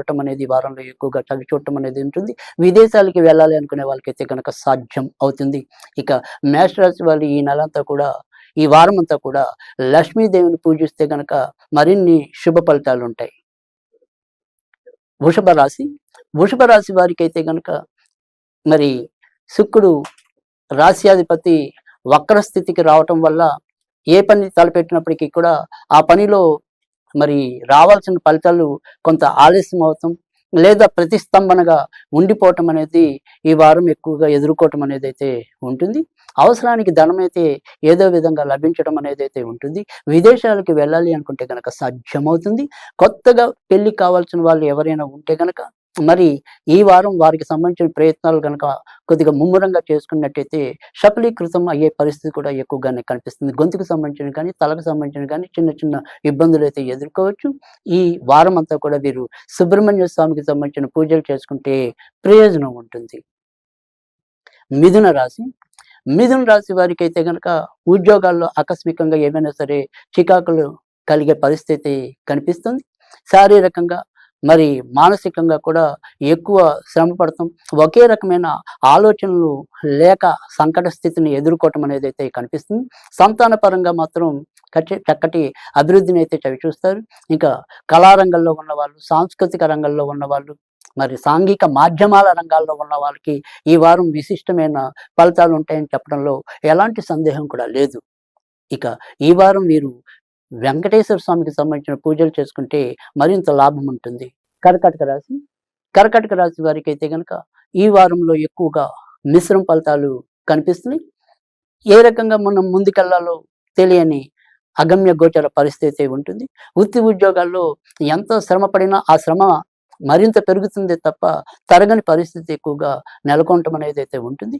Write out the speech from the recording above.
చూడటం అనేది ఈ వారంలో ఎక్కువగా చవి చూడటం అనేది ఉంటుంది. విదేశాలకి వెళ్ళాలి అనుకునే వాళ్ళకైతే గనక సాధ్యం అవుతుంది. ఇక మేషరాశి వాళ్ళు ఈ నెలంతా కూడా ఈ వారమంతా కూడా లక్ష్మీదేవిని పూజిస్తే గనక మరిన్ని శుభ ఫలితాలుంటాయి. వృషభ రాశి. వృషభ రాశి వారికైతే గనక మరి శుక్రుడు రాశ్యాధిపతి వక్ర స్థితికి రావటం వల్ల ఏ పని తలపెట్టినప్పటికీ కూడా ఆ పనిలో మరి రావాల్సిన ఫలితాలు కొంత ఆలస్యం అవుతాం, లేదా ప్రతిస్తంభనగా ఉండిపోవటం అనేది ఈ వారం ఎక్కువగా ఎదుర్కోవటం అనేది అయితే ఉంటుంది. అవసరానికి ధనం అయితే ఏదో విధంగా లభించడం అనేది అయితే ఉంటుంది. విదేశాలకు వెళ్ళాలి అనుకుంటే కనుక సాధ్యమవుతుంది. కొత్తగా పెళ్లి కావాల్సిన వాళ్ళు ఎవరైనా ఉంటే కనుక మరి ఈ వారం వారికి సంబంధించిన ప్రయత్నాలు కనుక కొద్దిగా ముమ్మరంగా చేసుకున్నట్టయితే సఫలీకృతం అయ్యే పరిస్థితి కూడా ఎక్కువగానే కనిపిస్తుంది. గొంతుకు సంబంధించిన కానీ, తలకు సంబంధించిన కానీ చిన్న చిన్న ఇబ్బందులు అయితే ఎదుర్కోవచ్చు. ఈ వారం అంతా కూడా వీరు సుబ్రహ్మణ్య స్వామికి సంబంధించిన పూజలు చేసుకుంటే ప్రయోజనం ఉంటుంది. మిథున రాశి. మిథున రాశి వారికి అయితే కనుక ఉద్యోగాల్లో ఆకస్మికంగా ఏమైనా సరే చికాకులు కలిగే పరిస్థితి కనిపిస్తుంది. శారీరకంగా మరి మానసికంగా కూడా ఎక్కువ శ్రమ పడతాం. ఒకే రకమైన ఆలోచనలు లేక సంకట స్థితిని ఎదుర్కోవటం అనేది అయితే కనిపిస్తుంది. సంతాన పరంగా మాత్రం చక్కటి అభివృద్ధిని అయితే చవిచూస్తారు. ఇంకా కళారంగంలో ఉన్నవాళ్ళు, సాంస్కృతిక రంగంలో ఉన్నవాళ్ళు, మరి సాంఘిక మాధ్యమాల రంగాల్లో ఉన్న వాళ్ళకి ఈ వారం విశిష్టమైన ఫలితాలు ఉంటాయని చెప్పడంలో ఎలాంటి సందేహం కూడా లేదు. ఇక ఈ వారం వీరు వెంకటేశ్వర స్వామికి సంబంధించిన పూజలు చేసుకుంటే మరింత లాభం ఉంటుంది. కర్కాటక రాశి. కర్కాటక రాశి వారికి అయితే కనుక ఈ వారంలో ఎక్కువగా మిశ్రమ ఫలితాలు కనిపిస్తున్నాయి. ఏ రకంగా మనం ముందుకెళ్లాలో తెలియని అగమ్య గోచర పరిస్థితి ఉంటుంది. వృత్తి ఉద్యోగాల్లో ఎంతో శ్రమ పడినా ఆ శ్రమ మరింత పెరుగుతుంది తప్ప తరగని పరిస్థితి ఎక్కువగా నెలకొనటం అనేది అయితే ఉంటుంది.